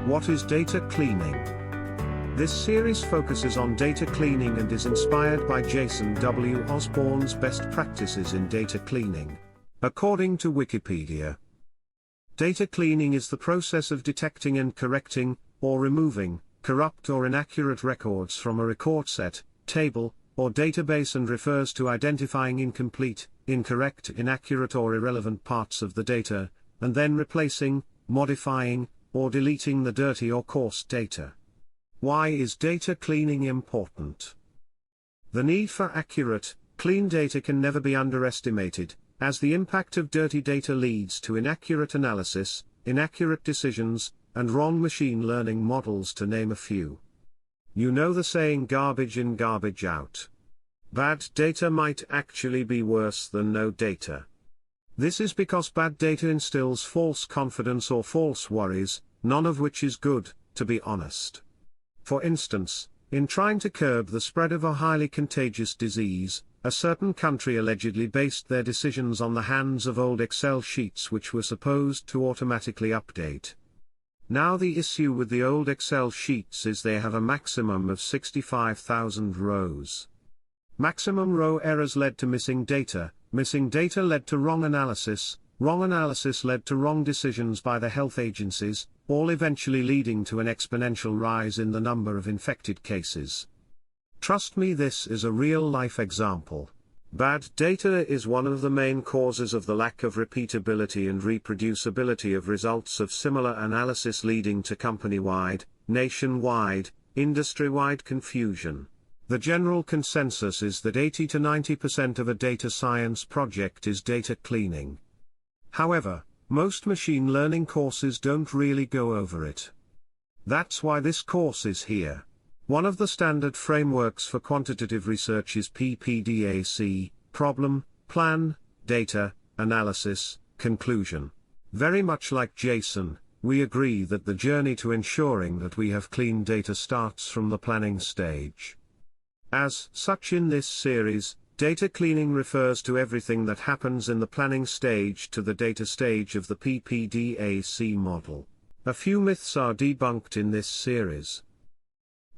What is data cleaning? This series focuses on data cleaning and is inspired by Jason W. Osborne's best practices in data cleaning. According to Wikipedia, data cleaning is the process of detecting and correcting, or removing, corrupt or inaccurate records from a record set, table, or database and refers to identifying incomplete, incorrect, inaccurate or irrelevant parts of the data, and then replacing, modifying, or deleting the dirty or coarse data. Why is data cleaning important? The need for accurate, clean data can never be underestimated, as the impact of dirty data leads to inaccurate analysis, inaccurate decisions, and wrong machine learning models, to name a few. You know the saying, garbage in, garbage out. Bad data might actually be worse than no data. This is because bad data instills false confidence or false worries, none of which is good, to be honest. For instance, in trying to curb the spread of a highly contagious disease, a certain country allegedly based their decisions on the hands of old Excel sheets which were supposed to automatically update. Now the issue with the old Excel sheets is they have a maximum of 65,000 rows. Maximum row errors led to missing data led to wrong analysis led to wrong decisions by the health agencies, all eventually leading to an exponential rise in the number of infected cases. Trust me, this is a real-life example. Bad data is one of the main causes of the lack of repeatability and reproducibility of results of similar analysis, leading to company-wide, nationwide, industry-wide confusion. The general consensus is that 80 to 90% of a data science project is data cleaning. However, most machine learning courses don't really go over it. That's why this course is here. One of the standard frameworks for quantitative research is PPDAC: problem, plan, data, analysis, conclusion. Very much like Jason, we agree that the journey to ensuring that we have clean data starts from the planning stage. As such, in this series, data cleaning refers to everything that happens in the planning stage to the data stage of the PPDAC model. A few myths are debunked in this series.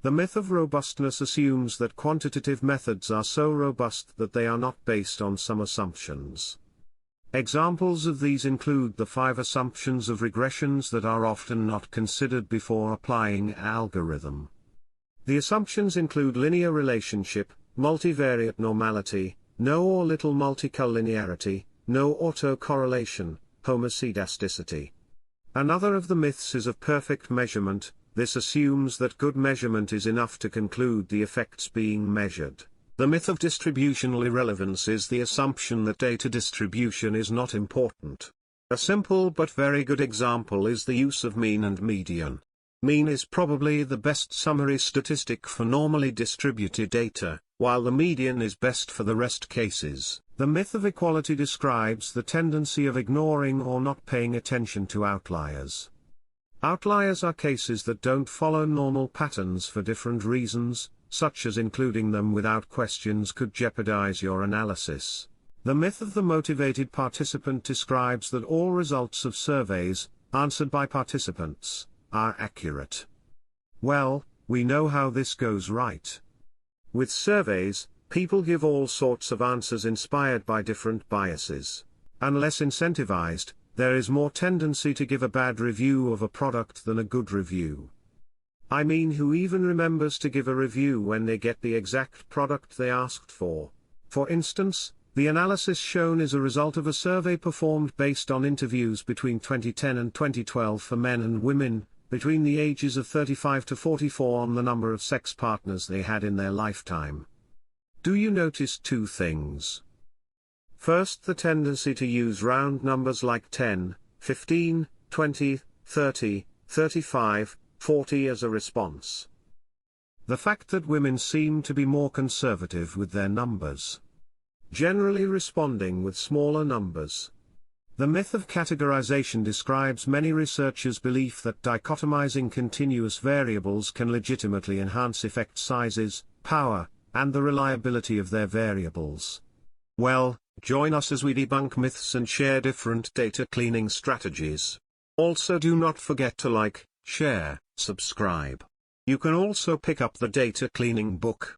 The myth of robustness assumes that quantitative methods are so robust that they are not based on some assumptions. Examples of these include the 5 assumptions of regressions that are often not considered before applying an algorithm. The assumptions include linear relationship, multivariate normality, no or little multicollinearity, no autocorrelation, homoscedasticity. Another of the myths is of perfect measurement. This assumes that good measurement is enough to conclude the effects being measured. The myth of distributional irrelevance is the assumption that data distribution is not important. A simple but very good example is the use of mean and median. Mean is probably the best summary statistic for normally distributed data, while the median is best for the rest cases. The myth of equality describes the tendency of ignoring or not paying attention to outliers. Outliers are cases that don't follow normal patterns for different reasons, such as including them without questions could jeopardize your analysis. The myth of the motivated participant describes that all results of surveys, answered by participants, are accurate. Well, we know how this goes, right? With surveys, people give all sorts of answers inspired by different biases. Unless incentivized, there is more tendency to give a bad review of a product than a good review. I mean, who even remembers to give a review when they get the exact product they asked for? For instance, the analysis shown is a result of a survey performed based on interviews between 2010 and 2012 for men and women, between the ages of 35 to 44, on the number of sex partners they had in their lifetime. Do you notice 2 things? First, the tendency to use round numbers like 10, 15, 20, 30, 35, 40 as a response. The fact that women seem to be more conservative with their numbers, generally responding with smaller numbers. The myth of categorization describes many researchers' belief that dichotomizing continuous variables can legitimately enhance effect sizes, power, and the reliability of their variables. Well, join us as we debunk myths and share different data cleaning strategies. Also, do not forget to like, share, subscribe. You can also pick up the data cleaning book.